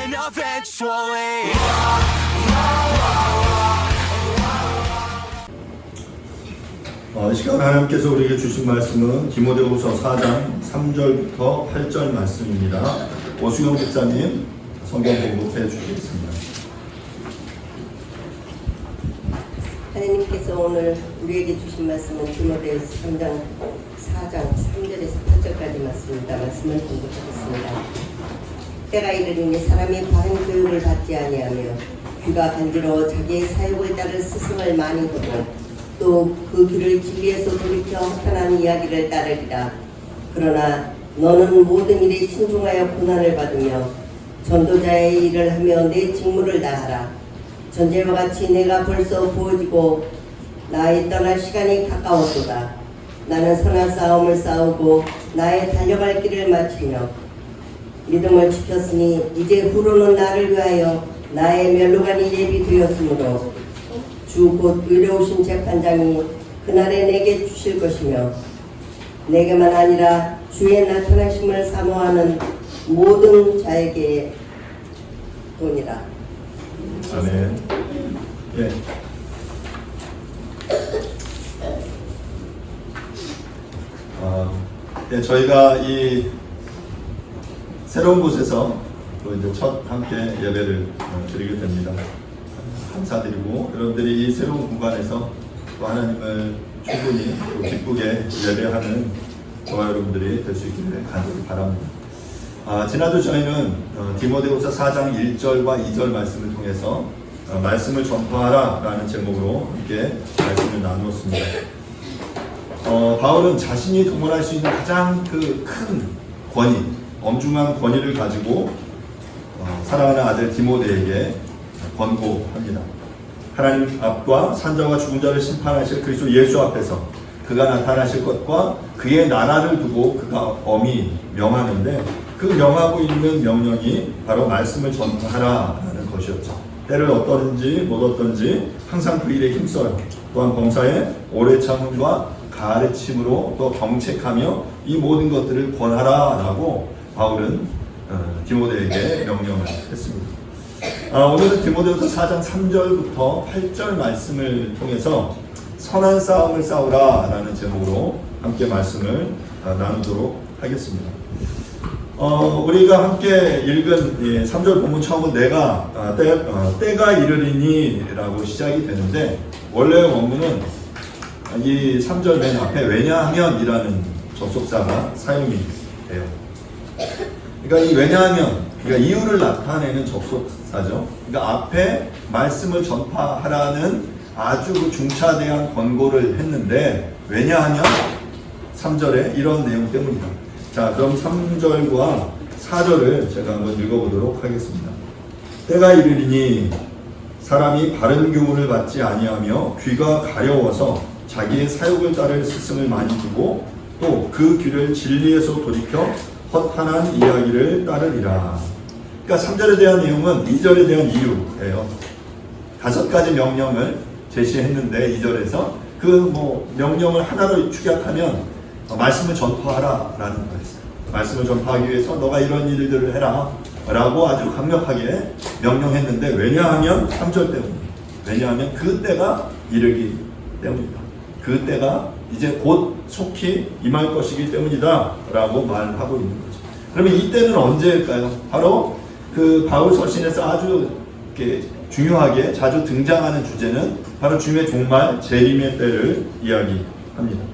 happen eventually. 이 시간 하나님께서 우리에게 주신 말씀은 디모데후서 4장 3절부터 8절 말씀입니다. 오수영 목사님 성경 공독해 주시겠습니다. 하나님께서 오늘 우리에게 주신 말씀은 디모데후서 3장 4장 3절에서 8절까지 말씀입니다. 말씀을 공독하겠습니다. 때가 이르리니 사람이 바른 교육을 받지 아니하며 귀가 간지러워 자기의 사욕을 따를 스승을 많이 두고 또 그 귀를 진리에서 돌이켜 허탄한 이야기를 따르리라. 그러나 너는 모든 일에 신중하여 고난을 받으며 전도자의 일을 하며 내 직무를 다하라. 전쟁과 같이 내가 벌써 부어지고 나의 떠날 시간이 가까웠도다. 나는 선한 싸움을 싸우고 나의 달려갈 길을 마치며 믿음을 지켰으니 이제 후로는 나를 위하여 나의 멸류관이 예비되었으므로 주 곧 의로우신 재판장이 그날에 내게 주실 것이며 내게만 아니라 주의 나타나심을 사모하는 모든 자에게 도니라. 아멘. 예. 저희가 이 새로운 곳에서 또 이제 첫 함께 예배를 드리게 됩니다. 감사드리고 여러분들이 이 새로운 공간에서 또 하나님을 충분히 또 기쁘게 예배하는 저와 여러분들이 될 수 있기를 간절히 바랍니다. 지난주 저희는 디모데후서 4장 1절과 2절 말씀을 통해서 말씀을 전파하라 라는 제목으로 함께 말씀을 나누었습니다. 바울은 자신이 동원할 수 있는 가장 그 큰 권위, 엄중한 권위를 가지고 사랑하는 아들 디모데에게 권고합니다. 하나님 앞과 산자와 죽은 자를 심판하실 그리스도 예수 앞에서 그가 나타나실 것과 그의 나라를 두고 그가 엄히 명하는데 그 명하고 있는 명령이 바로 말씀을 전하라라는 것이었죠. 때를 어떤지 못 어떤지 항상 그 일에 힘써요. 또한 범사에 오래 참음과 가르침으로 또 경책하며 이 모든 것들을 권하라라고 바울은 디모데에게 명령을 했습니다. 오늘은 디모데후서 4장 3절부터 8절 말씀을 통해서 선한 싸움을 싸우라 라는 제목으로 함께 말씀을 나누도록 하겠습니다. 우리가 함께 읽은 3절 본문 처음은 때가 이르리니 라고 시작이 되는데 원래 원문은 이 3절 맨 앞에 왜냐하면 이라는 접속사가 사용이 돼요. 그러니까 이 왜냐하면 그러니까 이유를 나타내는 접속사죠. 그러니까 앞에 말씀을 전파하라는 아주 그 중차대한 권고를 했는데 왜냐하면 3절에 이런 내용 때문이다. 자, 그럼 3절과 4절을 제가 한번 읽어보도록 하겠습니다. 때가 이르리니 사람이 바른 교훈을 받지 아니하며 귀가 가려워서 자기의 사욕을 따를 스승을 많이 두고 또 그 귀를 진리에서 돌이켜 허탄한 이야기를 따르리라. 그러니까 3절에 대한 내용은 2절에 대한 이유예요. 5가지 명령을 제시했는데 2절에서 그 명령을 하나로 축약하면 말씀을 전파하라 라는 거였어요. 말씀을 전파하기 위해서 너가 이런 일들을 해라 라고 아주 강력하게 명령했는데 왜냐하면 3절 때문이에요. 왜냐하면 그 때가 이르기 때문이다. 그 때가 이제 곧 속히 임할 것이기 때문이다 라고 말하고 있는 거죠. 그러면 이 때는 언제일까요? 바로 그 바울 서신에서 아주 이렇게 중요하게 자주 등장하는 주제는 바로 주님의 종말 재림의 때를 이야기합니다.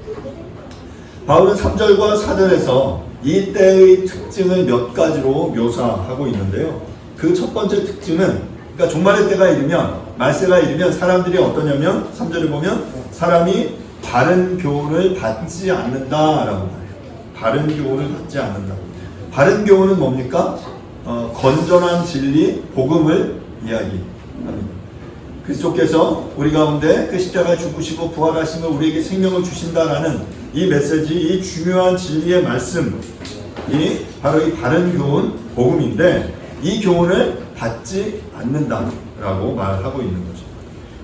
바울은 3절과 4절에서 이 때의 특징을 몇 가지로 묘사하고 있는데요. 그 첫 번째 특징은 그러니까 종말의 때가 이르면 말세가 이르면 사람들이 어떠냐면 3절에 보면 사람이 바른 교훈을 받지 않는다라고 말해요. 바른 교훈을 받지 않는다. 바른 교훈은 뭡니까? 건전한 진리, 복음을 이야기합니다. 그리스도께서 우리 가운데 그 십자가에 죽으시고 부활하심을 우리에게 생명을 주신다라는 이 메시지, 이 중요한 진리의 말씀이 바로 이 바른 교훈, 복음인데 이 교훈을 받지 않는다라고 말하고 있는 거죠.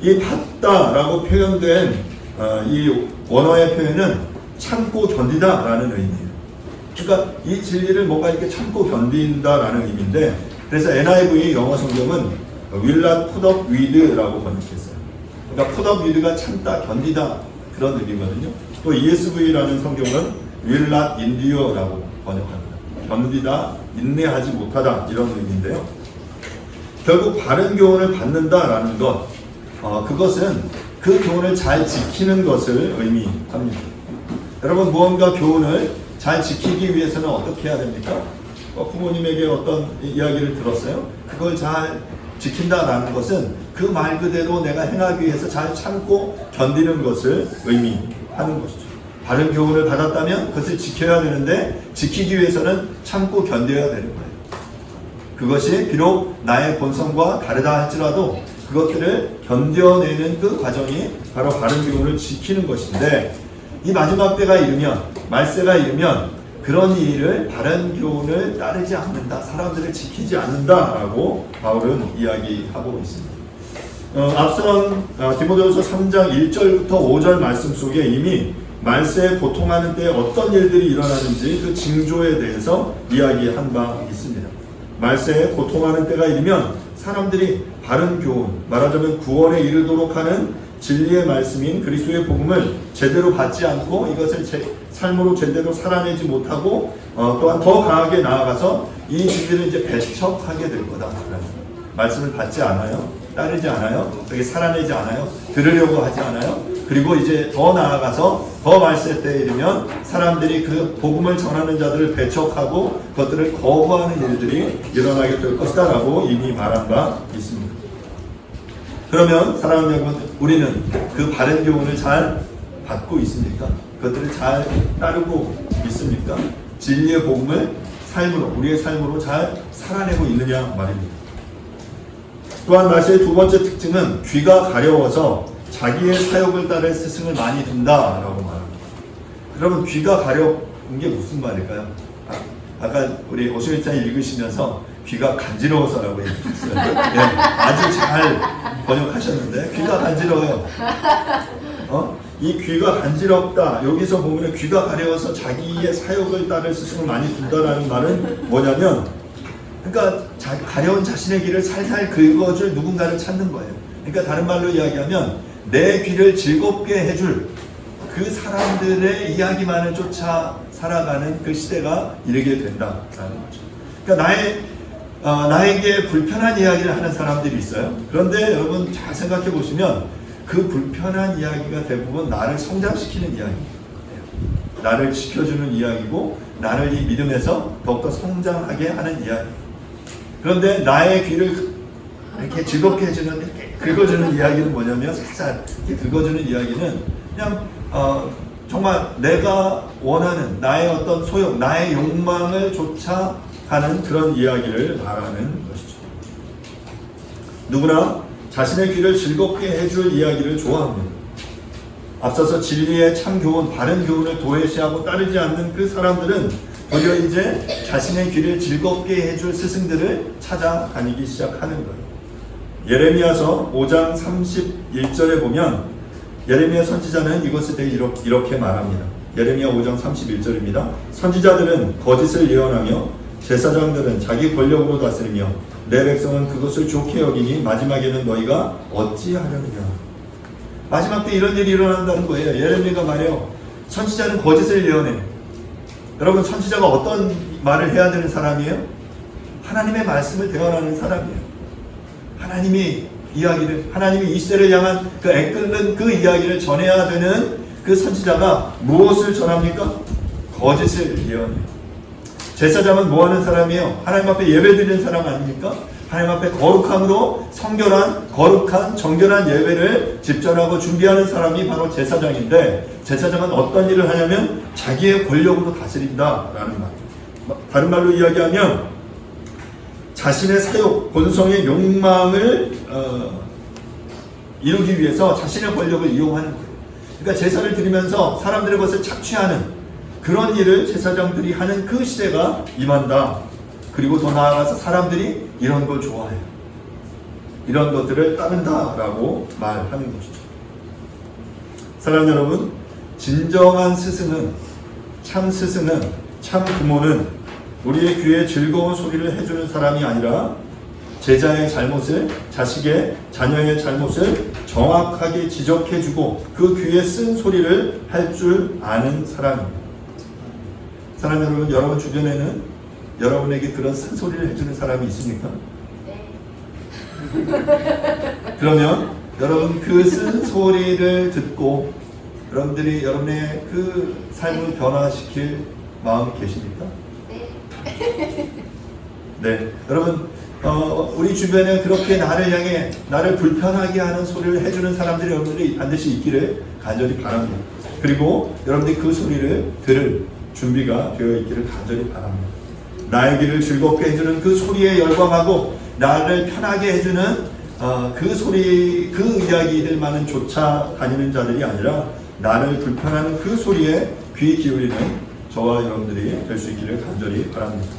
이 받다라고 표현된 이 원어의 표현은 참고 견디다라는 의미예요. 그러니까 이 진리를 뭔가 이렇게 참고 견딘다라는 의미인데 그래서 NIV 영어 성경은 will not put up with라고 번역했어요. 그러니까 put up with가 참다, 견디다 그런 의미거든요. 또 ESV라는 성경은 will not endure라고 번역합니다. 견디다, 인내하지 못하다 이런 의미인데요. 결국 바른 교훈을 받는다라는 것, 그것은 그 교훈을 잘 지키는 것을 의미합니다. 여러분, 무언가 교훈을 잘 지키기 위해서는 어떻게 해야 됩니까? 부모님에게 어떤 이야기를 들었어요? 그걸 잘 지킨다라는 것은 그 말 그대로 내가 행하기 위해서 잘 참고 견디는 것을 의미하는 것이죠. 바른 교훈을 받았다면 그것을 지켜야 되는데 지키기 위해서는 참고 견뎌야 되는 거예요. 그것이 비록 나의 본성과 다르다 할지라도 그것들을 견뎌내는 그 과정이 바로 바른 교훈을 지키는 것인데, 이 마지막 때가 이르면, 말세가 이르면 그런 일을 바른 교훈을 따르지 않는다, 사람들을 지키지 않는다라고 바울은 이야기하고 있습니다. 앞선 디모데후서 3장 1절부터 5절 말씀 속에 이미 말세에 고통하는 때에 어떤 일들이 일어나는지 그 징조에 대해서 이야기한 바 있습니다. 말세에 고통하는 때가 이르면 사람들이 바른 교훈, 말하자면 구원에 이르도록 하는 진리의 말씀인 그리스도의 복음을 제대로 받지 않고 이것을 삶으로 제대로 살아내지 못하고 또한 더 강하게 나아가서 이 진리를 이제 배척하게 될 거다. 말씀을 받지 않아요, 따르지 않아요, 그게 살아내지 않아요, 들으려고 하지 않아요. 그리고 이제 더 나아가서 더 말세 때에 이르면 사람들이 그 복음을 전하는 자들을 배척하고 그것들을 거부하는 일들이 일어나게 될 것이다 라고 이미 말한 바 있습니다. 그러면 사랑하는 여러분, 우리는 그 바른 교훈을 잘 받고 있습니까? 그것들을 잘 따르고 있습니까? 진리의 복음을 삶으로, 우리의 삶으로 잘 살아내고 있느냐 말입니다. 또한 말세의 두 번째 특징은 귀가 가려워서 자기의 사욕을 따를 스승을 많이 둔다라고 말합니다. 여러분, 귀가 가려운 게 무슨 말일까요? 아까 우리 오수일장 읽으시면서 귀가 간지러워서라고 얘기했어요. 네, 아주 잘 번역하셨는데 귀가 간지러워요. 이 귀가 간지럽다. 여기서 보면 귀가 가려워서 자기의 사욕을 따를 스승을 많이 둔다라는 말은 뭐냐면, 그러니까 가려운 자신의 귀를 살살 긁어줄 누군가를 찾는 거예요. 그러니까 다른 말로 이야기하면 내 귀를 즐겁게 해줄 그 사람들의 이야기만을 쫓아 살아가는 그 시대가 이르게 된다라는 거죠. 그러니까 나에게 불편한 이야기를 하는 사람들이 있어요. 그런데 여러분 잘 생각해 보시면 그 불편한 이야기가 대부분 나를 성장시키는 이야기예요. 나를 지켜주는 이야기고 나를 이 믿음에서 더욱더 성장하게 하는 이야기. 그런데 나의 귀를 이렇게 즐겁게 해주는, 이렇게 긁어주는 이야기는 뭐냐면, 살살 이렇게 긁어주는 이야기는 그냥 정말 내가 원하는 나의 어떤 소욕, 나의 욕망을 쫓아가는 그런 이야기를 말하는 것이죠. 누구나 자신의 귀를 즐겁게 해줄 이야기를 좋아합니다. 앞서서 진리의 참 교훈, 바른 교훈을 도외시하고 따르지 않는 그 사람들은 오히려 이제 자신의 귀를 즐겁게 해줄 스승들을 찾아다니기 시작하는 거예요. 예레미야서 5장 31절에 보면 예레미야 선지자는 이것에 대해 이렇게 말합니다. 예레미야 5장 31절입니다. 선지자들은 거짓을 예언하며 제사장들은 자기 권력으로 다스리며 내 백성은 그것을 좋게 여기니 마지막에는 너희가 어찌하려느냐. 마지막 때 이런 일이 일어난다는 거예요. 예레미야가 말해요. 선지자는 거짓을 예언해. 여러분, 선지자가 어떤 말을 해야 되는 사람이에요? 하나님의 말씀을 대언하는 사람이에요. 하나님이 이 시대를 향한 그 애끓는 그 이야기를 전해야 되는 그 선지자가 무엇을 전합니까? 거짓을 예언해요. 제사장은 뭐 하는 사람이에요? 하나님 앞에 예배드리는 사람 아닙니까? 하나님 앞에 거룩함으로 성결한, 거룩한, 정결한 예배를 집전하고 준비하는 사람이 바로 제사장인데, 제사장은 어떤 일을 하냐면 자기의 권력으로 다스린다라는 말. 다른 말로 이야기하면 자신의 사욕, 본성의 욕망을 이루기 위해서 자신의 권력을 이용하는 거예요. 그러니까 제사를 드리면서 사람들의 것을 착취하는 그런 일을 제사장들이 하는 그 시대가 임한다. 그리고 더 나아가서 사람들이 이런 걸 좋아해요. 이런 것들을 따른다라고 말하는 것이죠. 사랑하는 여러분, 진정한 스승은, 참 부모는 우리의 귀에 즐거운 소리를 해주는 사람이 아니라 제자의 잘못을, 자식의, 자녀의 잘못을 정확하게 지적해주고 그 귀에 쓴 소리를 할 줄 아는 사람입니다. 사랑 여러분, 여러분 주변에는 여러분에게 그런 쓴 소리를 해주는 사람이 있습니까? 네. 그러면 여러분 그 쓴 소리를 듣고 여러분들이 여러분의 그 삶을 변화시킬 마음이 계십니까? 네. 네, 여러분 우리 주변에 그렇게 나를 향해 나를 불편하게 하는 소리를 해주는 사람들이 여러분들이 반드시 있기를 간절히 바랍니다. 그리고 여러분들이 그 소리를 들을 준비가 되어 있기를 간절히 바랍니다. 나의 귀를 즐겁게 해주는 그 소리에 열광하고 나를 편하게 해주는 그 소리, 그 이야기들만은 쫓아 다니는 자들이 아니라 나를 불편하는 그 소리에 귀 기울이는 저와 여러분들이 될 수 있기를 간절히 바랍니다.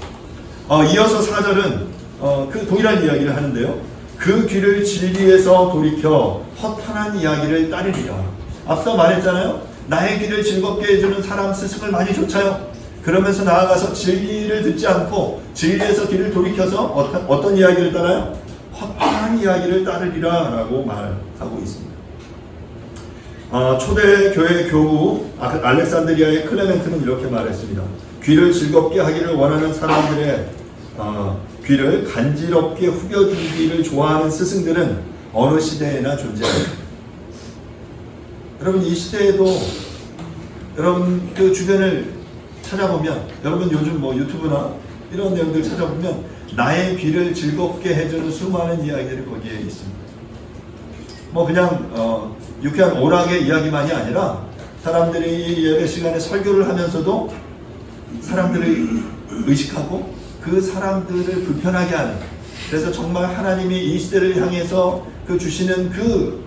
이어서 4절은 그 동일한 이야기를 하는데요. 그 귀를 진리에서 돌이켜 허탄한 이야기를 따르리라. 앞서 말했잖아요. 나의 귀를 즐겁게 해주는 사람 스승을 많이 쫓아요. 그러면서 나아가서 진리를 듣지 않고 진리에서 귀를 돌이켜서 어떤 이야기를 따라요? 허탄한 이야기를 따르리라 라고 말하고 있습니다. 초대교회 교우 알렉산드리아의 클레멘트는 이렇게 말했습니다. 귀를 즐겁게 하기를 원하는 사람들의 귀를 간지럽게 후벼주기를 좋아하는 스승들은 어느 시대에나 존재합니다. 여러분 이 시대에도 여러분 그 주변을 찾아보면 여러분 요즘 뭐 유튜브나 이런 내용들 찾아보면 나의 귀를 즐겁게 해주는 수많은 이야기들이 거기에 있습니다. 뭐 그냥 유쾌한 오락의 이야기만이 아니라 사람들이 예배 시간에 설교를 하면서도 사람들을 의식하고 그 사람들을 불편하게 하는, 그래서 정말 하나님이 이 시대를 향해서 그 주시는 그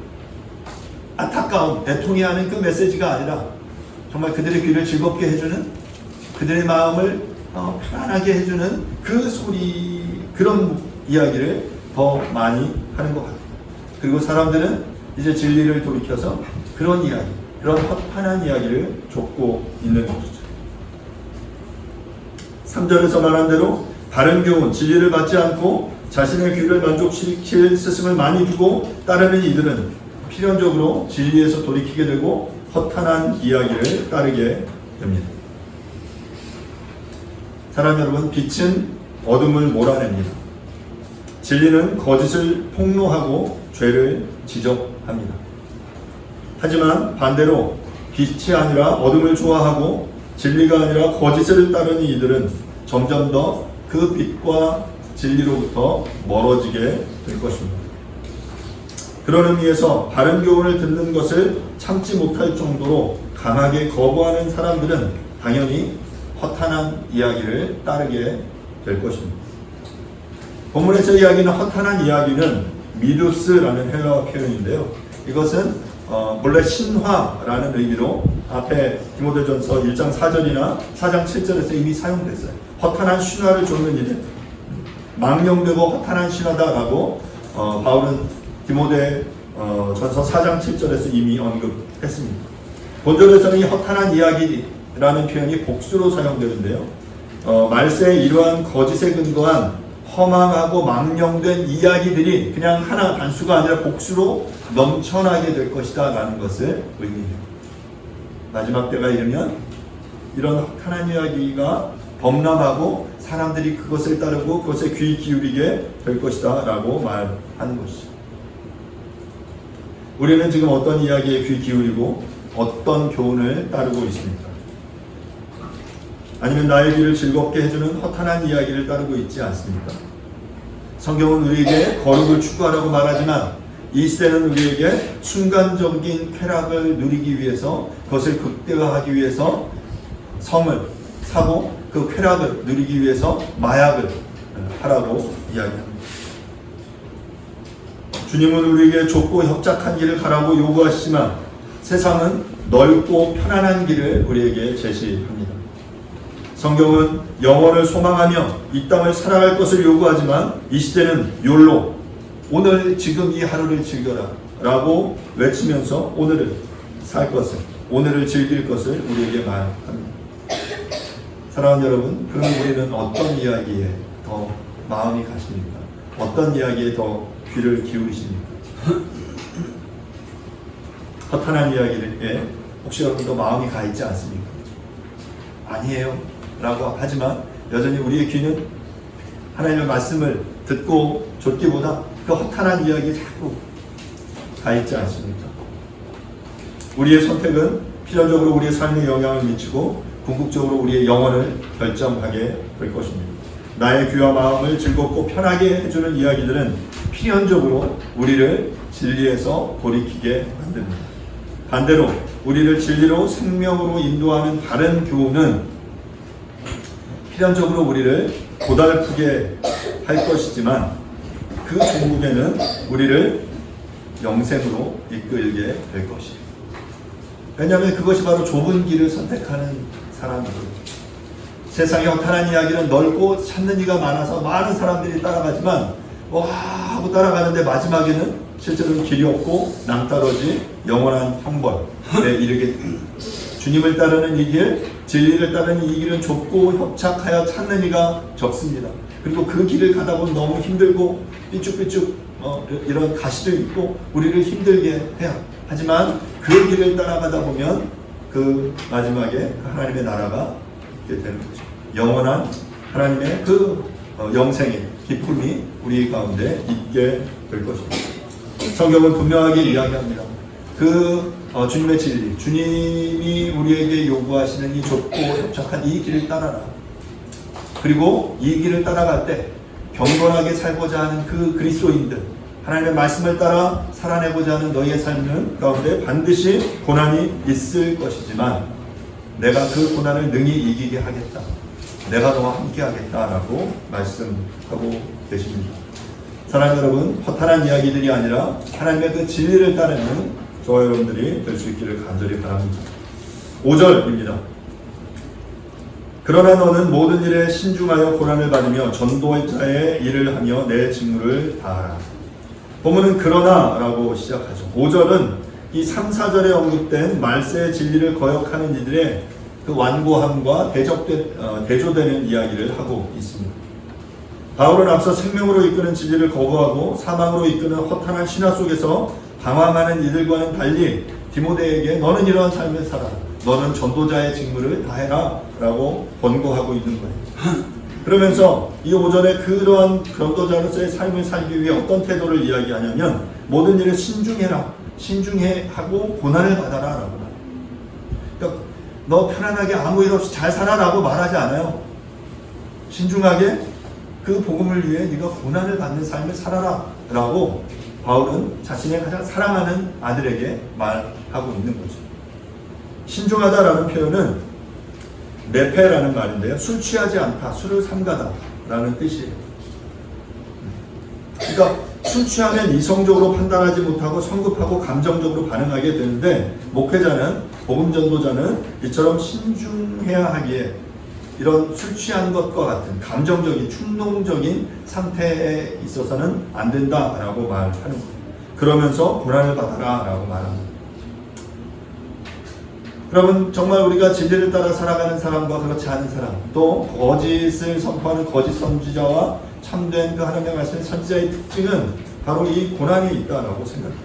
안타까운 애통해하는 그 메시지가 아니라 정말 그들의 귀를 즐겁게 해주는, 그들의 마음을 편안하게 해주는 그 소리, 그런 이야기를 더 많이 하는 것 같아요. 그리고 사람들은 이제 진리를 돌이켜서 그런 이야기, 그런 허탄한 이야기를 좇고 있는 것이죠. 3절에서 말한 대로 바른 교훈, 진리를 받지 않고 자신의 귀를 만족시킬 스승을 많이 두고 따르는 이들은 필연적으로 진리에서 돌이키게 되고 허탄한 이야기를 따르게 됩니다. 사랑 여러분, 빛은 어둠을 몰아냅니다. 진리는 거짓을 폭로하고 죄를 지적합니다. 하지만 반대로 빛이 아니라 어둠을 좋아하고 진리가 아니라 거짓을 따르는 이들은 점점 더 그 빛과 진리로부터 멀어지게 될 것입니다. 그런 의미에서 바른 교훈을 듣는 것을 참지 못할 정도로 강하게 거부하는 사람들은 당연히 허탄한 이야기를 따르게 될 것입니다. 본문에서 이야기는 허탄한 이야기는 미두스라는 헬라어 표현인데요. 이것은 본래 신화라는 의미로 앞에 디모데전서 1장 4절이나 4장 7절에서 이미 사용됐어요. 허탄한 신화를 쫓는 일은 망령되고 허탄한 신화다라고 바울은 디모데 전서 4장 7절에서 이미 언급했습니다. 본절에서는 이 허탄한 이야기라는 표현이 복수로 사용되는데요. 말세에 이러한 거짓에 근거한 허망하고 망령된 이야기들이 그냥 하나 단수가 아니라 복수로 넘쳐나게 될 것이다 라는 것을 의미해요. 마지막 때가 이르면 이런 허탄한 이야기가 범람하고 사람들이 그것을 따르고 그것에 귀 기울이게 될 것이다 라고 말하는 것이죠. 우리는 지금 어떤 이야기에 귀 기울이고 어떤 교훈을 따르고 있습니까? 아니면 나의 귀를 즐겁게 해주는 허탄한 이야기를 따르고 있지 않습니까? 성경은 우리에게 거룩을 추구하라고 말하지만 이 시대는 우리에게 순간적인 쾌락을 누리기 위해서, 그것을 극대화하기 위해서 성을 사고 그 쾌락을 누리기 위해서 마약을 하라고 이야기합니다. 주님은 우리에게 좁고 협착한 길을 가라고 요구하시지만 세상은 넓고 편안한 길을 우리에게 제시합니다. 성경은 영원을 소망하며 이 땅을 살아갈 것을 요구하지만 이 시대는 욜로, 오늘 지금 이 하루를 즐겨라 라고 외치면서 오늘을 살 것을, 오늘을 즐길 것을 우리에게 말합니다. 사랑하는 여러분, 그럼 우리는 어떤 이야기에 더 마음이 가십니까? 어떤 이야기에 더 귀를 기울이십니까? 허탄한 이야기에 혹시 여러분도 마음이 가 있지 않습니까? 아니에요 라고 하지만 여전히 우리의 귀는 하나님의 말씀을 듣고 좇기보다 그 허탄한 이야기에 자꾸 가 있지 않습니까? 우리의 선택은 필연적으로 우리의 삶에 영향을 미치고 궁극적으로 우리의 영혼을 결정하게 될 것입니다. 나의 귀와 마음을 즐겁고 편하게 해주는 이야기들은 필연적으로 우리를 진리에서 돌이키게 만듭니다. 반대로 우리를 진리로 생명으로 인도하는 바른 교훈은 필연적으로 우리를 고달프게 할 것이지만 그 종국에는 우리를 영생으로 이끌게 될 것이에요. 왜냐하면 그것이 바로 좁은 길을 선택하는 사람이거든요. 세상의 허탄한 이야기는 넓고 찾는 이가 많아서 많은 사람들이 따라가지만 와 하고 따라가는데 마지막에는 실제로는 길이 없고 낭떠러지 영원한 형벌에 이르게 됩니다. 주님을 따르는 이 길, 진리를 따르는 이 길은 좁고 협착하여 찾는 이가 적습니다. 그리고 그 길을 가다 보면 너무 힘들고 삐쭉삐쭉 이런 가시도 있고 우리를 힘들게 해요. 하지만 그 길을 따라가다 보면 그 마지막에 하나님의 나라가 있게 되는 거죠. 영원한 하나님의 그 영생의 기쁨이 우리 가운데 있게 될 것입니다. 성경은 분명하게 이야기합니다. 그 주님의 진리, 주님이 우리에게 요구하시는 이 좁고 협착한 이 길을 따라라. 그리고 이 길을 따라갈 때 경건하게 살고자 하는 그 그리스도인들, 하나님의 말씀을 따라 살아내고자 하는 너희의 삶은 가운데 반드시 고난이 있을 것이지만 내가 그 고난을 능히 이기게 하겠다. 내가 너와 함께 하겠다라고 말씀하고 계십니다. 사랑하는 여러분, 허탄한 이야기들이 아니라 하나님의 그 진리를 따르는 저와 여러분들이 될 수 있기를 간절히 바랍니다. 5절입니다. 그러나 너는 모든 일에 신중하여 고난을 받으며 전도자의 일을 하며 내 직무를 다하라. 본문은 그러나라고 시작하죠. 5절은 이 3, 4절에 언급된 말세의 진리를 거역하는 이들의 그 완고함과 대조되는 이야기를 하고 있습니다. 바울은 앞서 생명으로 이끄는 진리를 거부하고 사망으로 이끄는 허탄한 신화 속에서 방황하는 이들과는 달리 디모데에게 너는 이러한 삶을 살아. 너는 전도자의 직무를 다해라 라고 권고하고 있는 거예요. 그러면서 이 오전에 그러한 전도자로서의 삶을 살기 위해 어떤 태도를 이야기하냐면 모든 일을 신중해라. 신중해 하고 고난을 받아라 라고 말해요. 그러니까 너 편안하게 아무 일 없이 잘 살아 라고 말하지 않아요. 신중하게 그 복음을 위해 네가 고난을 받는 삶을 살아라 라고 바울은 자신의 가장 사랑하는 아들에게 말하고 있는 거죠. 신중하다라는 표현은 네페라는 말인데요. 술 취하지 않다, 술을 삼가다 라는 뜻이에요. 그러니까 술 취하면 이성적으로 판단하지 못하고 성급하고 감정적으로 반응하게 되는데 목회자는, 복음 전도자는 이처럼 신중해야 하기에 이런 술 취한 것과 같은 감정적인, 충동적인 상태에 있어서는 안 된다라고 말하는 거예요. 그러면서 고난을 받아라 라고 말합니다. 여러분, 정말 우리가 진리를 따라 살아가는 사람과 그렇지 않은 사람, 또 거짓을 선포하는 거짓 선지자와 참된 그 하나님의 말씀의 선지자의 특징은 바로 이 고난이 있다라고 생각합니다.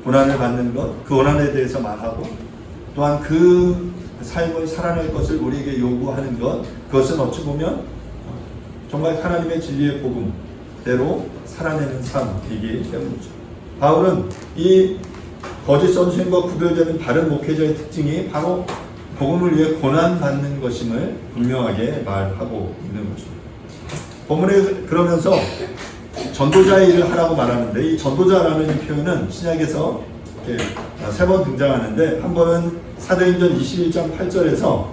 고난을 받는 것, 그 고난에 대해서 말하고 또한 그 삶을 살아낼 것을 우리에게 요구하는 것, 그것은 어찌 보면 정말 하나님의 진리의 복음대로 살아내는 삶이기 때문이죠. 바울은 이 거짓 선생과 구별되는 바른 목회자의 특징이 바로 복음을 위해 고난받는 것임을 분명하게 말하고 있는 것입니다. 본문에 그러면서 전도자의 일을 하라고 말하는데 이 전도자라는 이 표현은 신약에서 이렇게 3번 등장하는데 한 번은 사도행전 21장 8절에서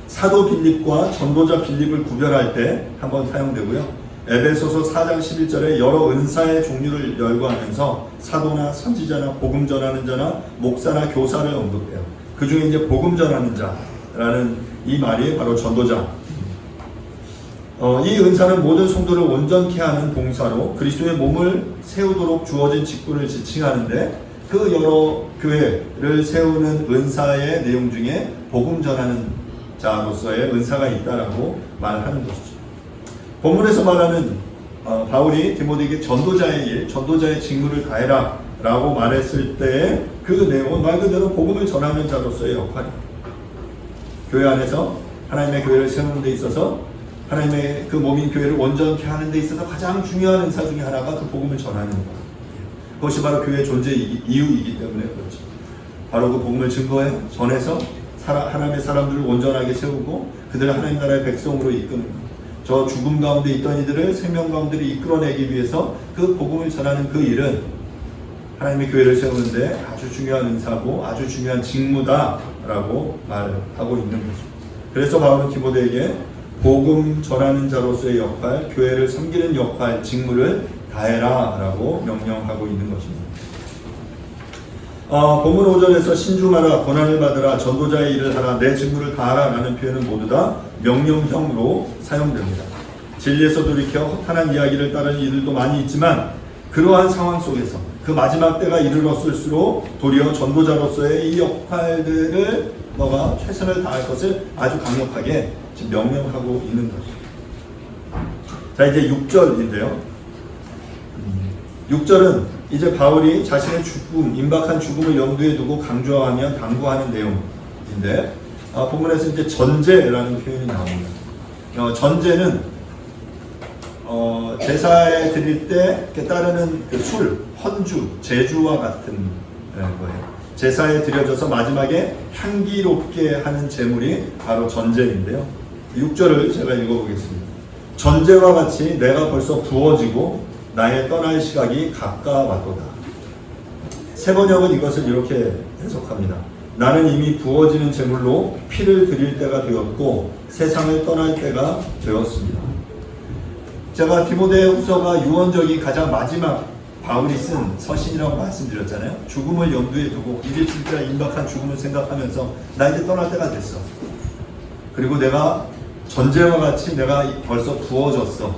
사도 빌립과 전도자 빌립을 구별할 때 한 번 사용되고요. 에베소서 4장 11절에 여러 은사의 종류를 열거하면서 사도나 선지자나 복음 전하는 자나 목사나 교사를 언급해요. 그 중에 이제 복음 전하는 자라는 이 말이 바로 전도자. 이 은사는 모든 성도를 온전케 하는 봉사로 그리스도의 몸을 세우도록 주어진 직분을 지칭하는데 그 여러 교회를 세우는 은사의 내용 중에 복음 전하는 자로서의 은사가 있다라고 말하는 것이죠. 본문에서 말하는 바울이 디모데에게 전도자의 일, 전도자의 직무를 다해라 라고 말했을 때 그 내용은 말 그대로 복음을 전하는 자로서의 역할입니다. 교회 안에서 하나님의 교회를 세우는 데 있어서 하나님의 그 몸인 교회를 온전케 하는 데 있어서 가장 중요한 은사 중에 하나가 그 복음을 전하는 것. 그것이 바로 교회의 존재 이유이기 때문에 그렇죠. 바로 그 복음을 증거해 전해서 하나님의 사람들을 온전하게 세우고 그들을 하나님 나라의 백성으로 이끄는 것. 저 죽음 가운데 있던 이들을 생명 가운데 이끌어내기 위해서 그 복음을 전하는 그 일은 하나님의 교회를 세우는데 아주 중요한 은사고 아주 중요한 직무다라고 말하고 있는 거죠. 그래서 바울은 디모데에게 복음 전하는 자로서의 역할, 교회를 섬기는 역할, 직무를 다해라 라고 명령하고 있는 것입니다. 본문 5절에서 신중하라, 고난을 받으라, 전도자의 일을 하라, 내 직무를 다하라 라는 표현은 모두 다 명령형으로 사용됩니다. 진리에서 돌이켜 허탄한 이야기를 따르는 이들도 많이 있지만 그러한 상황 속에서 그 마지막 때가 이르렀을수록 도리어 전도자로서의 이 역할들을 너가 최선을 다할 것을 아주 강력하게 지금 명령하고 있는 것이죠. 자, 이제 6절인데요. 6절은 이제 바울이 자신의 죽음, 임박한 죽음을 염두에 두고 강조하며 당부하는 내용인데 본문에서 이제 전제라는 표현이 나옵니다. 전제는 제사에 드릴 때 따르는 그 술, 헌주, 제주와 같은 거예요. 제사에 드려져서 마지막에 향기롭게 하는 제물이 바로 전제인데요. 6절을 제가 읽어보겠습니다. 전제와 같이 내가 벌써 부어지고 나의 떠날 시각이 가까웠도다. 새 번역은 이것을 이렇게 해석합니다. 나는 이미 부어지는 제물로 피를 드릴 때가 되었고 세상을 떠날 때가 되었습니다. 제가 디모데 후서가 유언적인 가장 마지막 바울이 쓴 서신이라고 말씀드렸잖아요. 죽음을 염두에 두고 이제 진짜 임박한 죽음을 생각하면서 나 이제 떠날 때가 됐어. 그리고 내가 전제와 같이 내가 벌써 부어졌어.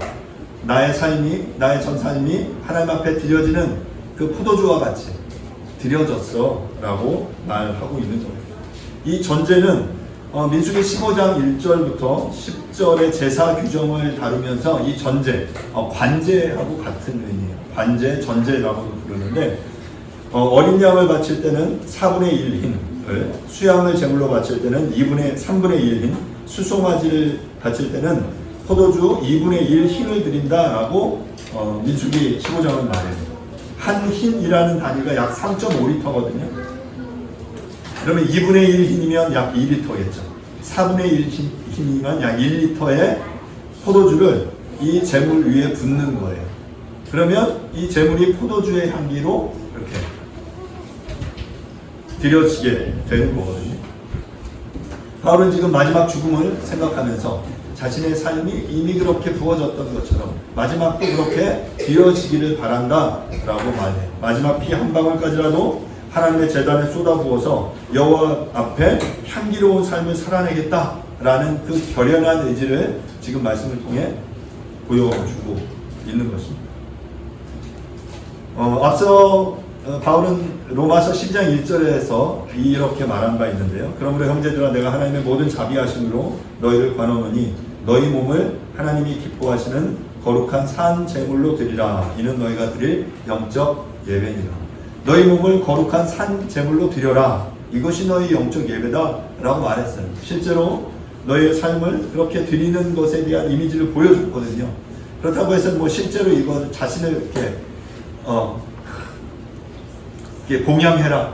나의 삶이, 나의 전 삶이 하나님 앞에 드려지는 그 포도주와 같이 드려졌어 라고 말하고 있는 거예요. 이 전제는 민수기 15장 1절부터 10절의 제사 규정을 다루면서 이 전제, 관제하고 같은 의미예요. 관제, 전제라고 부르는데 어린 양을 바칠 때는 4분의 1흰을, 수양을 제물로 바칠 때는 3분의 1흰, 수송아지를 바칠 때는 포도주 2분의 1 흰을 드린다라고 민수기 15장은 말해요. 한 흰이라는 단위가 약 3.5리터거든요. 그러면 2분의 1 흰이면 약 2리터겠죠. 4분의 1 흰이면 약 1리터의 포도주를 이 제물 위에 붓는 거예요. 그러면 이 제물이 포도주의 향기로 이렇게 드려지게 되는 거거든요. 바울은 지금 마지막 죽음을 생각하면서 자신의 삶이 이미 그렇게 부어졌던 것처럼 마지막도 그렇게 드려지기를 바란다 라고 말해요. 마지막 피 한 방울까지라도 하나님의 제단에 쏟아부어서 여호와 앞에 향기로운 삶을 살아내겠다 라는 그 결연한 의지를 지금 말씀을 통해 보여주고 있는 것입니다. 앞서 바울은 로마서 12장 1절에서 이렇게 말한 바 있는데요. 그러므로 형제들아 내가 하나님의 모든 자비하심으로 너희를 관하노니 너희 몸을 하나님이 기뻐하시는 거룩한 산 제물로 드리라. 이는 너희가 드릴 영적 예배니라. 너희 몸을 거룩한 산 제물로 드려라. 이것이 너희 영적 예배다 라고 말했어요. 실제로 너희의 삶을 그렇게 드리는 것에 대한 이미지를 보여줬거든요. 그렇다고 해서 뭐 실제로 이거 자신을 이렇게 공양해라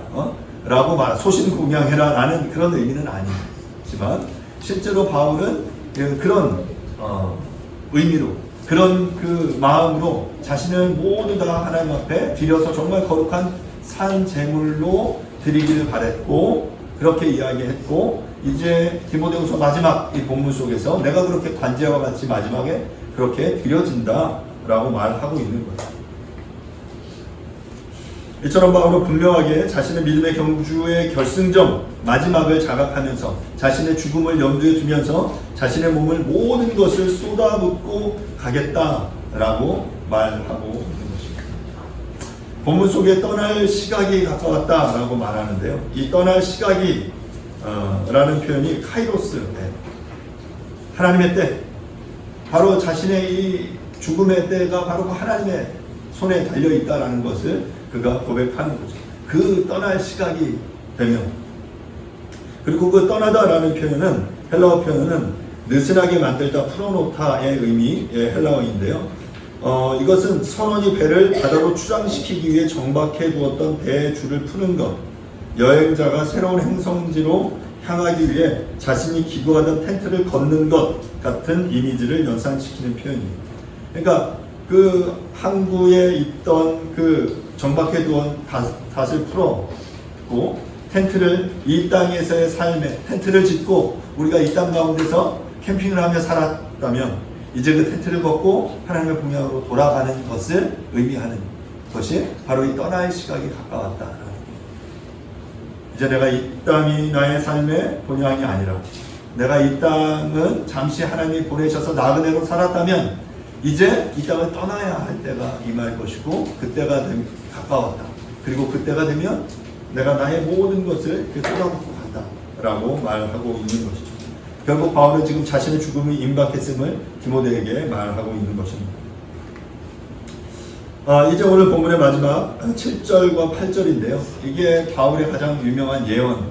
라고 소신 공양해라 라는 그런 의미는 아니지만 실제로 바울은 그런 의미로 그런 그 마음으로 자신을 모두 다 하나님 앞에 드려서 정말 거룩한 산 제물로 드리기를 바랬고 그렇게 이야기했고 이제 디모데후서 마지막 이 본문 속에서 내가 그렇게 관제와 같이 마지막에 그렇게 드려진다 라고 말하고 있는 거예요. 이처럼 바울은 분명하게 자신의 믿음의 경주의 결승점 마지막을 자각하면서 자신의 죽음을 염두에 두면서 자신의 몸을 모든 것을 쏟아붓고 가겠다라고 말하고 있는 것입니다. 본문 속에 떠날 시각이 가까웠다라고 말하는데요. 이 떠날 시각이 라는 표현이 카이로스, 하나님의 때, 바로 자신의 이 죽음의 때가 바로 그 하나님의 손에 달려있다라는 것을 그가 고백하는 거죠. 그 떠날 시각이 되면, 그리고 그 떠나다라는 표현은, 헬라어 표현은 느슨하게 만들다 풀어놓다의 의미의 헬라어인데요. 이것은 선원이 배를 바다로 출항시키기 위해 정박해 두었던 배의 줄을 푸는 것, 여행자가 새로운 행성지로 향하기 위해 자신이 기구하던 텐트를 걷는 것 같은 이미지를 연상시키는 표현이에요. 그러니까 그 항구에 있던 그 정박해 두은 닷을 풀었고 텐트를, 이 땅에서의 삶에 텐트를 짓고 우리가 이 땅 가운데서 캠핑을 하며 살았다면 이제 그 텐트를 걷고 하나님의 공양으로 돌아가는 것을 의미하는 것이 바로 이 떠날 시각이 가까웠다. 이제 내가 이 땅이 나의 삶의 본향이 아니라 내가 이 땅은 잠시 하나님이 보내셔서 나그네로 살았다면 이제 이 땅을 떠나야 할 때가 임할 것이고 그때가 가까웠다. 그리고 그때가 되면 내가 나의 모든 것을 쏟아붓고 간다 라고 말하고 있는 것이죠. 결국 바울은 지금 자신의 죽음이 임박했음을 디모데에게 말하고 있는 것입니다. 이제 오늘 본문의 마지막 7절과 8절인데요. 이게 바울의 가장 유명한 예언,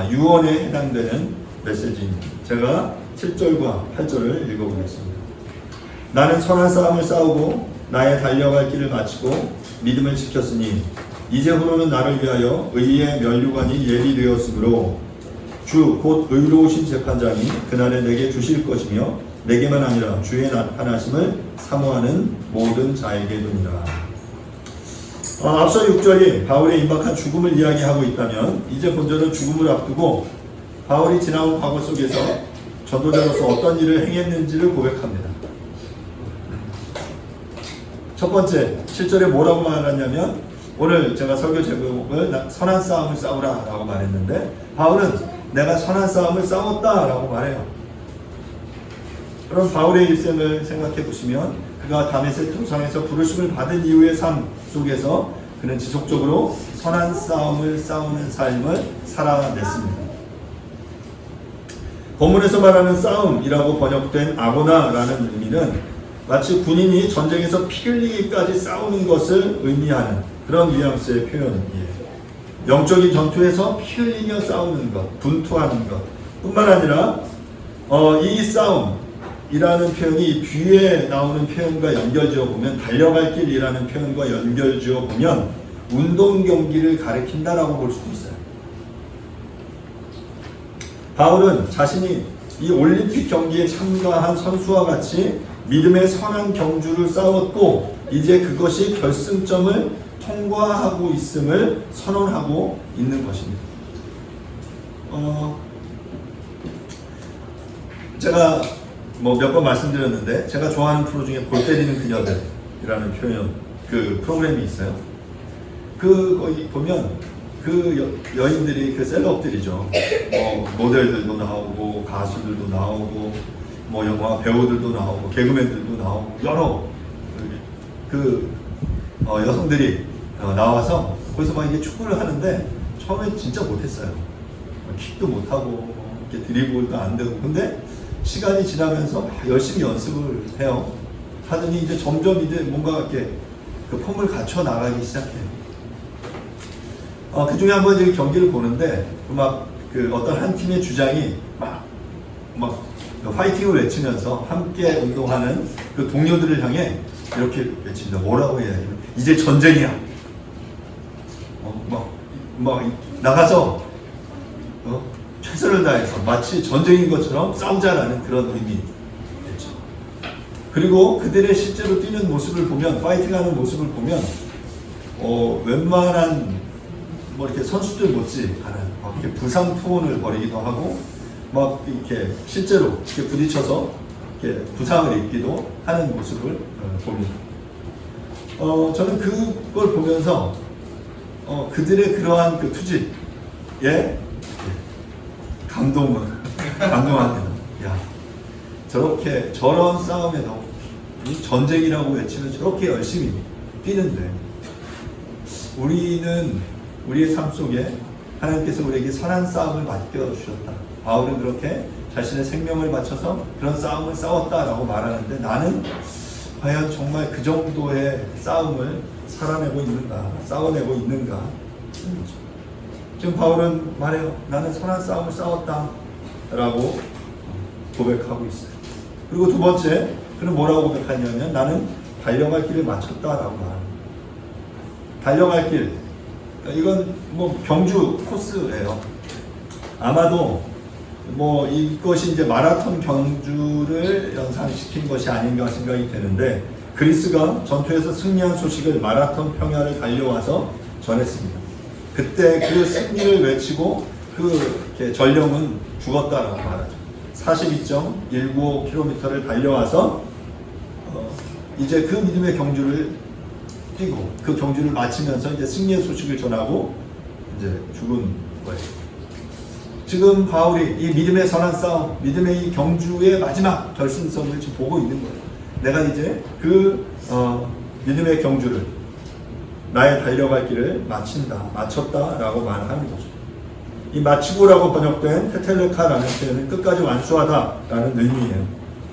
유언에 해당되는 메시지입니다. 제가 7절과 8절을 읽어보겠습니다. 나는 선한 싸움을 싸우고 나의 달려갈 길을 마치고 믿음을 지켰으니 이제후로는 나를 위하여 의의 면류관이 예비되었으므로 주 곧 의로우신 재판장이 그날에 내게 주실 것이며 내게만 아니라 주의 나타나심을 사모하는 모든 자에게도니라. 앞서 6절이 바울의 임박한 죽음을 이야기하고 있다면 이제 본절은 죽음을 앞두고 바울이 지나온 과거 속에서 전도자로서 어떤 일을 행했는지를 고백합니다. 첫 번째 7절에 뭐라고 말하냐면, 오늘 제가 설교 제목을 선한 싸움을 싸우라 라고 말했는데 바울은 내가 선한 싸움을 싸웠다 라고 말해요. 그럼 바울의 일생을 생각해 보시면 그가 다메섹 도상에서 부르심을 받은 이후의 삶 속에서 그는 지속적으로 선한 싸움을 싸우는 삶을 살아냈습니다. 본문에서 말하는 싸움이라고 번역된 아고나라는 의미는 마치 군인이 전쟁에서 피 흘리기까지 싸우는 것을 의미하는 그런 뉘앙스의 표현이에요. 영적인 전투에서 피 흘리며 싸우는 것, 분투하는 것 뿐만 아니라 이 싸움이라는 표현이 뒤에 나오는 표현과 연결지어 보면, 달려갈 길이라는 표현과 연결지어 보면 운동 경기를 가리킨다라고 볼 수도 있어요. 바울은 자신이 이 올림픽 경기에 참가한 선수와 같이 믿음의 선한 경주를 싸웠고 이제 그것이 결승점을 통과하고 있음을 선언하고 있는 것입니다. 제가 몇 번 말씀드렸는데 제가 좋아하는 프로 중에 골 때리는 그녀들이라는 표현, 그 프로그램이 있어요. 거기 보면 그 여인들이 그 셀럽들이죠. 모델들도 나오고 가수들도 나오고 영화 배우들도 나오고 개그맨들도 나오고 여러 여성들이 나와서 거기서 막 이게 축구를 하는데 처음에 진짜 못했어요. 킥도 못하고 이렇게 드리블도 안 되고, 근데 시간이 지나면서 열심히 연습을 해요. 하더니 이제 점점 이제 뭔가 이렇게 그 폼을 갖춰 나가기 시작해요. 그 중에 한번 이제 경기를 보는데 어떤 한 팀의 주장이 막 파이팅을 외치면서 함께 운동하는 그 동료들을 향해 이렇게 외칩니다. 뭐라고 해야 돼요? 이제 전쟁이야. 나가서 최선을 다해서 마치 전쟁인 것처럼 싸우자라는 그런 의미겠죠. 그리고 그들의 실제로 뛰는 모습을 보면, 파이팅하는 모습을 보면 웬만한 이렇게 선수들 못지않은 이렇게 부상 투혼을 벌이기도 하고 이렇게 실제로 이렇게 부딪혀서 이렇게 부상을 입기도 하는 모습을 봅니다. 저는 그걸 보면서 그들의 그러한 그 투지에 감동합니다. 야, 저런 싸움에도 전쟁이라고 외치면 저렇게 열심히 뛰는데 우리는 우리의 삶 속에 하나님께서 우리에게 선한 싸움을 맡겨주셨다. 바울은 그렇게 자신의 생명을 바쳐서 그런 싸움을 싸웠다라고 말하는데 나는 과연 정말 그 정도의 싸움을 살아내고 있는가, 싸워내고 있는가. 지금 바울은 말해요. 나는 선한 싸움을 싸웠다라고 고백하고 있어요. 그리고 두 번째, 그는 뭐라고 고백하냐면 나는 달려갈 길을 마쳤다라고 말합니다. 달려갈 길, 이건 뭐 경주 코스예요. 아마도 뭐 이것이 이제 마라톤 경주를 연상시킨 것이 아닌가 생각이 되는데 그리스가 전투에서 승리한 소식을 마라톤 평야를 달려와서 전했습니다. 그때 그 승리를 외치고 그 전령은 죽었다라고 말하죠. 42.195km를 달려와서 이제 그 믿음의 경주를 뛰고 그 경주를 마치면서 이제 승리의 소식을 전하고 이제 죽은 거예요. 지금 바울이 이 믿음의 선한 싸움, 믿음의 이 경주의 마지막 결승선을 지금 보고 있는 거예요. 내가 이제 그 믿음의 경주를 나의 달려갈 길을 마쳤다라고 말하는 거죠. 이 마치고라고 번역된 테텔레카라는 표현은 끝까지 완수하다라는 의미예요.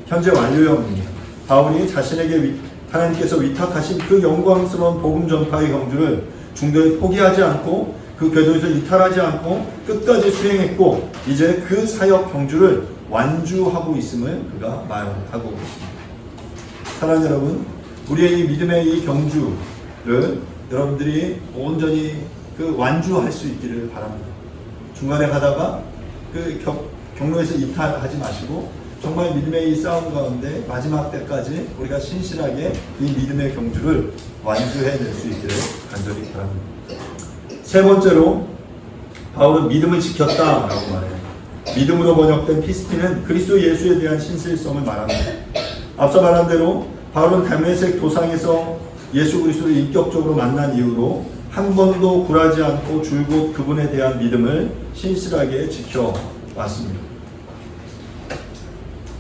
현재 완료형입니다. 바울이 자신에게 하나님께서 위탁하신 그 영광스러운 복음 전파의 경주를 중도에 포기하지 않고 그 궤도에서 이탈하지 않고 끝까지 수행했고 이제 그 사역 경주를 완주하고 있음을 그가 말하고 있습니다. 사랑하는 여러분, 우리의 이 믿음의 이 경주를 여러분들이 온전히 그 완주할 수 있기를 바랍니다. 중간에 가다가 그 경로에서 이탈하지 마시고 정말 믿음의 이 싸움 가운데 마지막 때까지 우리가 신실하게 이 믿음의 경주를 완주해낼 수 있기를 간절히 바랍니다. 세 번째로 바울은 믿음을 지켰다라고 말해요. 믿음으로 번역된 피스티는 그리스도 예수에 대한 신실성을 말합니다. 앞서 말한 대로 바울은 다메섹 도상에서 예수 그리스도를 인격적으로 만난 이후로 한 번도 굴하지 않고 줄곧 그분에 대한 믿음을 신실하게 지켜왔습니다.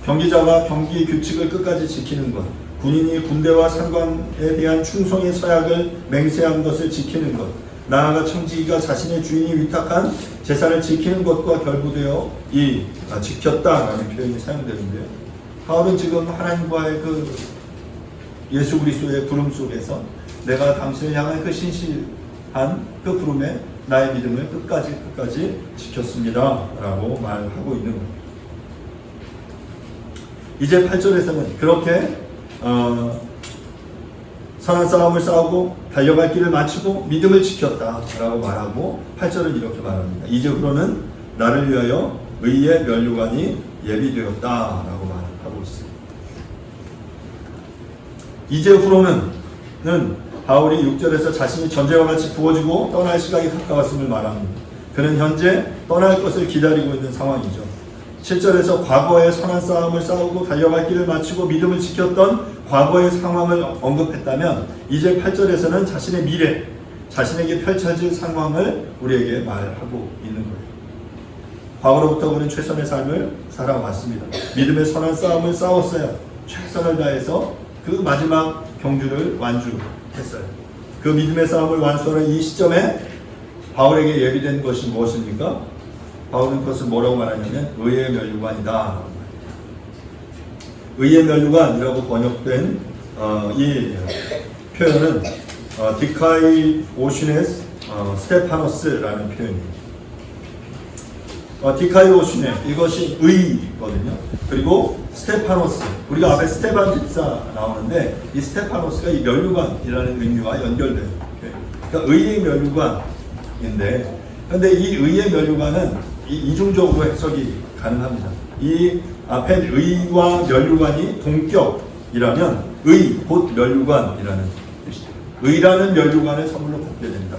경기자가 경기 규칙을 끝까지 지키는 것, 군인이 군대와 상관에 대한 충성의 서약을 맹세한 것을 지키는 것, 나아가 청지기가 자신의 주인이 위탁한 재산을 지키는 것과 결부되어 지켰다라는 표현이 사용되는데요. 바울은 지금 하나님과의 그 예수 그리스도의 부름 속에서 내가 당신을 향한 그 신실한 그 부름에 나의 믿음을 끝까지 지켰습니다 라고 말하고 있는 겁니다. 이제 8절에서는 그렇게 선한 싸움을 싸우고 달려갈 길을 마치고 믿음을 지켰다라고 말하고 8절은 이렇게 말합니다. 이제후로는 나를 위하여 의의 면류관이 예비되었다라고 말하고 있습니다. 이제후로는 바울이 6절에서 자신이 전제와 같이 부어지고 떠날 시각이 가까웠음을 말합니다. 그는 현재 떠날 것을 기다리고 있는 상황이죠. 7절에서 과거의 선한 싸움을 싸우고 달려갈 길을 마치고 믿음을 지켰던 과거의 상황을 언급했다면 이제 8절에서는 자신의 미래, 자신에게 펼쳐질 상황을 우리에게 말하고 있는 거예요. 과거로부터 우리는 최선의 삶을 살아왔습니다. 믿음의 선한 싸움을 싸웠어요. 최선을 다해서 그 마지막 경주를 완주했어요. 그 믿음의 싸움을 완수하는 이 시점에 바울에게 예비된 것이 무엇입니까? 바울은 그것을 뭐라고 말하냐면 의의 면류관이다. 의의 면류관이라고 번역된 이 표현은 디카이 오슈네스 스테파노스라는 표현입니다. 디카이 오슈네 이것이 의거든요. 그리고 스테파노스 우리가 앞에 스테반 집사 나오는데 이 스테파노스가 이 면류관이라는 의미와 연결된 그러니까 의의 면류관인데 그런데 이 의의 면류관은 이중적으로 해석이 가능합니다. 이 앞에 의와 면류관이 동격이라면 의 곧 면류관이라는 뜻이죠. 의라는 면류관을 선물로 받게 된다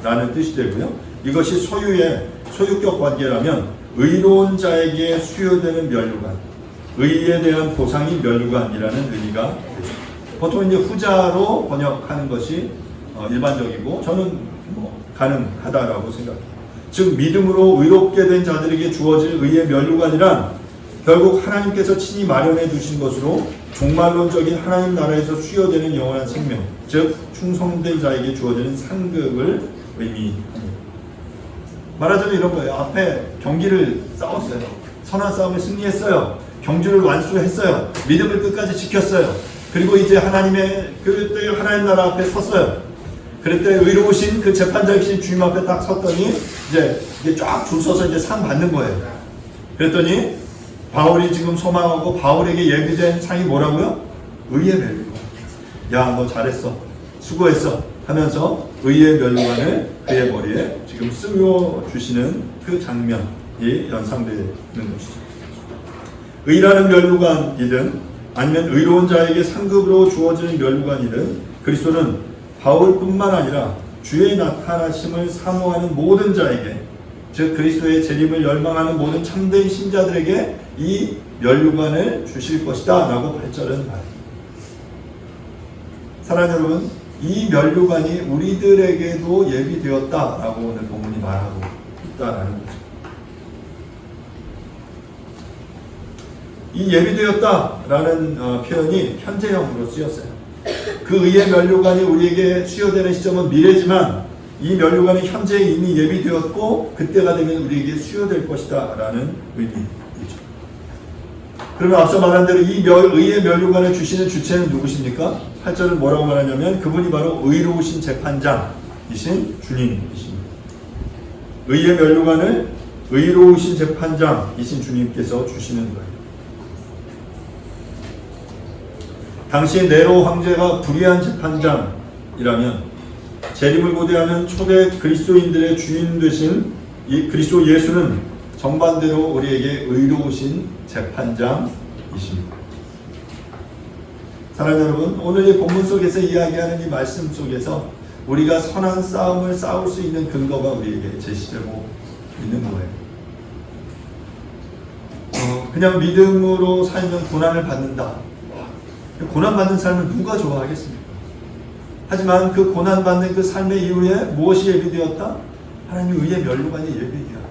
라는 뜻이 되고요. 이것이 소유격 관계라면 의로운 자에게 수여되는 면류관, 의에 대한 보상이 면류관이라는 의미가 되죠. 보통 이제 후자로 번역하는 것이 일반적이고 저는 가능하다라고 생각합니다. 즉 믿음으로 의롭게 된 자들에게 주어질 의의 면류관이란 결국 하나님께서 친히 마련해 두신 것으로 종말론적인 하나님 나라에서 수여되는 영원한 생명, 즉 충성된 자에게 주어지는 상급을 의미합니다. 말하자면 이런 거예요. 앞에 경기를 싸웠어요. 선한 싸움을 승리했어요. 경주를 완수했어요. 믿음을 끝까지 지켰어요. 그리고 이제 하나님의 그때 하나님 나라 앞에 섰어요. 그때 의로우신 그 재판장이신 주님 앞에 딱 섰더니 이제 쫙 줄 서서 이제 상 받는 거예요. 그랬더니 바울이 지금 소망하고 바울에게 예비된 상이 뭐라고요? 의의 멸류관. 야, 너 잘했어. 수고했어. 하면서 의의 멸류관을 그의 머리에 지금 쓰여 주시는 그 장면이 연상되는 것이죠. 의라는 멸류관이든 아니면 의로운 자에게 상급으로 주어지는 멸류관이든 그리스도는 바울뿐만 아니라 주의 나타나심을 사모하는 모든 자에게, 즉 그리스도의 재림을 열망하는 모든 참된 신자들에게 이 멸류관을 주실 것이다 라고 8절은 말합니다. 사랑하는 여러분, 이 멸류관이 우리들에게도 예비되었다라고 오늘 본문이 말하고 있다라는 거죠. 이 예비되었다라는 표현이 현재형으로 쓰였어요. 그 의의 멸류관이 우리에게 수여되는 시점은 미래지만 이 멸류관이 현재 이미 예비되었고 그때가 되면 우리에게 수여될 것이다 라는 의미이죠. 그러면 앞서 말한 대로 이 의의 멸류관을 주시는 주체는 누구십니까? 8절은 뭐라고 말하냐면 그분이 바로 의로우신 재판장이신 주님이십니다. 의의 멸류관을 의로우신 재판장이신 주님께서 주시는 거예요. 당시 네로 황제가 불의한 재판장이라면 재림을 고대하는 초대 그리스도인들의 주인 되신 이 그리스도 예수는 정반대로 우리에게 의로우신 재판장이십니다. 사랑하는 여러분, 오늘 이 본문 속에서 이야기하는 이 말씀 속에서 우리가 선한 싸움을 싸울 수 있는 근거가 우리에게 제시되고 있는 거예요. 그냥 믿음으로 살면 고난을 받는다. 고난받는 삶을 누가 좋아하겠습니까? 하지만 그 고난받는 그 삶의 이후에 무엇이 예비되었다? 하나님 의의 멸류관이 예비되었다.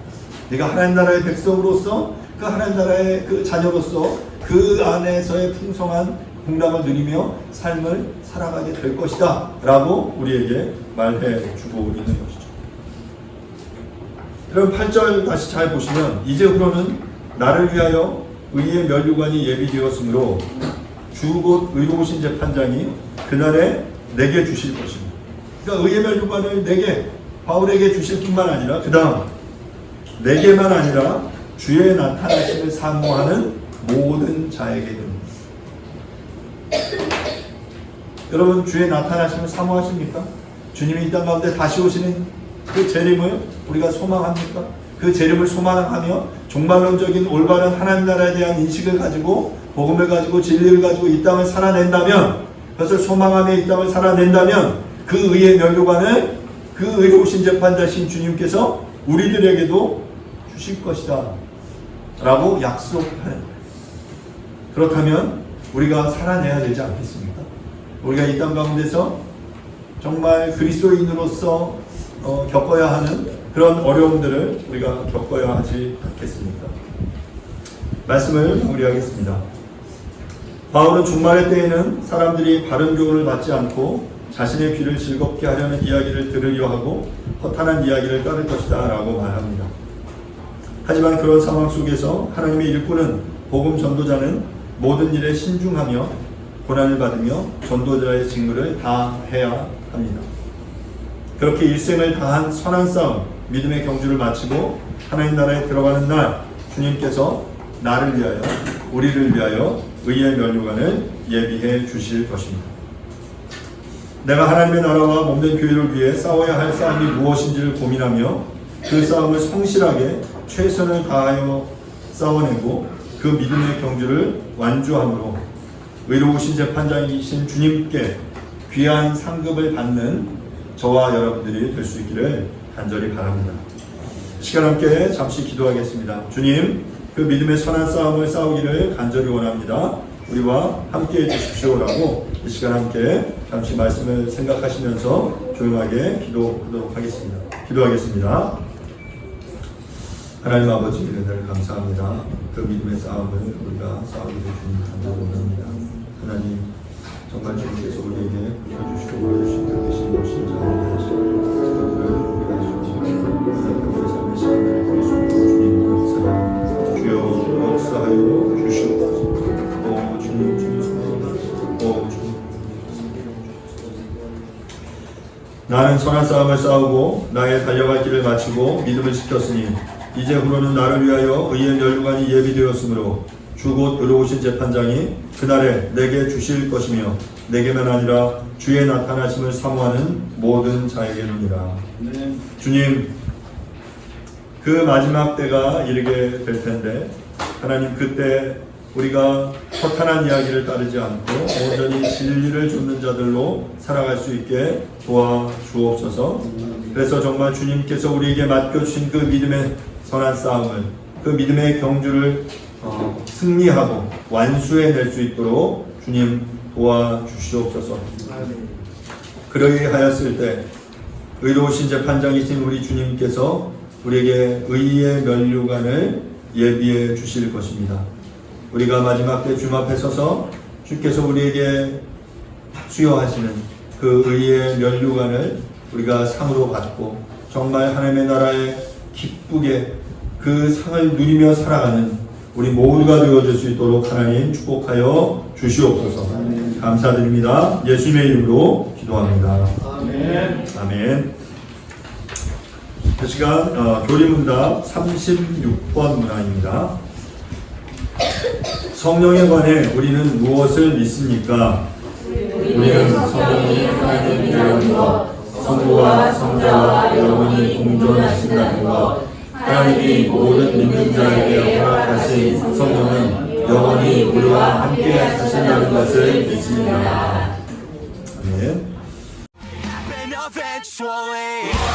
네가 하나님 나라의 백성으로서 그 하나님 나라의 그 자녀로서 그 안에서의 풍성한 공락을 누리며 삶을 살아가게 될 것이다 라고 우리에게 말해 주고 있는 것이죠. 여러분 8절 다시 잘 보시면 이제부로는 나를 위하여 의의 멸류관이 예비되었으므로 주 곧 의로우신 재판장이 그날에 내게 주실 것입니다. 그러니까 의의 멸류관을 내게 바울에게 주실 뿐만 아니라 그 다음 내게만 아니라 주의 나타나심을 사모하는 모든 자에게 됩니다. 여러분 주의 나타나심을 사모하십니까? 주님이 이 땅 가운데 다시 오시는 그 재림을 우리가 소망합니까? 그 재림을 소망하며 종말론적인 올바른 하나님 나라에 대한 인식을 가지고 복음을 가지고 진리를 가지고 이 땅을 살아낸다면, 그것을 소망하며 이 땅을 살아낸다면 그 의의 멸류관을 그 의로우신 재판자신 주님께서 우리들에게도 주실 것이다 라고 약속하는 거예요. 그렇다면 우리가 살아내야 되지 않겠습니까? 우리가 이 땅 가운데서 정말 그리스도인으로서 겪어야 하는 그런 어려움들을 우리가 겪어야 하지 않겠습니까? 말씀을 마무리하겠습니다. 바울은 종말의 때에는 사람들이 바른 교훈을 받지 않고 자신의 귀를 즐겁게 하려는 이야기를 들으려 하고 허탄한 이야기를 따를 것이다 라고 말합니다. 하지만 그런 상황 속에서 하나님의 일꾼은 복음 전도자는 모든 일에 신중하며 고난을 받으며 전도자의 직무를 다해야 합니다. 그렇게 일생을 다한 선한 싸움, 믿음의 경주를 마치고 하나님 나라에 들어가는 날 주님께서 나를 위하여, 우리를 위하여 의의 멸류관을 예비해 주실 것입니다. 내가 하나님의 나라와 몸된 교회를 위해 싸워야 할 싸움이 무엇인지를 고민하며 그 싸움을 성실하게 최선을 다하여 싸워내고 그 믿음의 경주를 완주함으로 의로우신 재판장이신 주님께 귀한 상급을 받는 저와 여러분들이 될 수 있기를 간절히 바랍니다. 시간 함께 잠시 기도하겠습니다. 주님, 그 믿음의 선한 싸움을 싸우기를 간절히 원합니다. 우리와 함께 해주십시오라고 이 시간 함께 잠시 말씀을 생각하시면서 조용하게 기도하도록 하겠습니다. 기도하겠습니다. 하나님 아버지, 은혜를 감사합니다. 그 믿음의 싸움을 우리가 싸우기를 주님 간절히 원합니다. 하나님, 정말 주님께서 우리에게 보여주시고 보여주신 그 계신 모신 자를 하시고 그들을 우리가 주시고 우리의 삶의 시간을 주님 사랑 주여 나는 선한 싸움을 싸우고 나의 달려갈 길을 마치고 믿음을 지켰으니 이제 후로는 나를 위하여 의의 면류관이 예비되었으므로 주 곧 의로우신 재판장이 그날에 내게 주실 것이며 내게만 아니라 주의 나타나심을 사모하는 모든 자에게는이라. 주님, 그 마지막 때가 이르게 될 텐데 하나님, 그때 우리가 허탄한 이야기를 따르지 않고 온전히 진리를 좇는 자들로 살아갈 수 있게 도와주옵소서. 그래서 정말 주님께서 우리에게 맡겨주신 그 믿음의 선한 싸움을, 그 믿음의 경주를 승리하고 완수해낼 수 있도록 주님 도와주시옵소서. 그러하였을 때 의로우신 재판장이신 우리 주님께서 우리에게 의의 면류관을 예비해 주실 것입니다. 우리가 마지막 때 주님 앞에 서서 주께서 우리에게 수여하시는 그 의의 면류관을 우리가 상으로 받고 정말 하나님의 나라에 기쁘게 그 상을 누리며 살아가는 우리 모두가 되어줄 수 있도록 하나님 축복하여 주시옵소서. 감사드립니다. 예수님의 이름으로 기도합니다. 아멘. 아멘. 이 시간 교리문답 36번 문항입니다. 성령에 관해 우리는 무엇을 믿습니까? 우리는 성령이 하나님이라는 것, 성부와 성자와 영원히 공존하신다는 것, 하나님이 모든 믿는 자에게 허락하신 성령은 영원히 우리와 함께 하신다는 것을 믿습니다. 아멘. Happen eventually.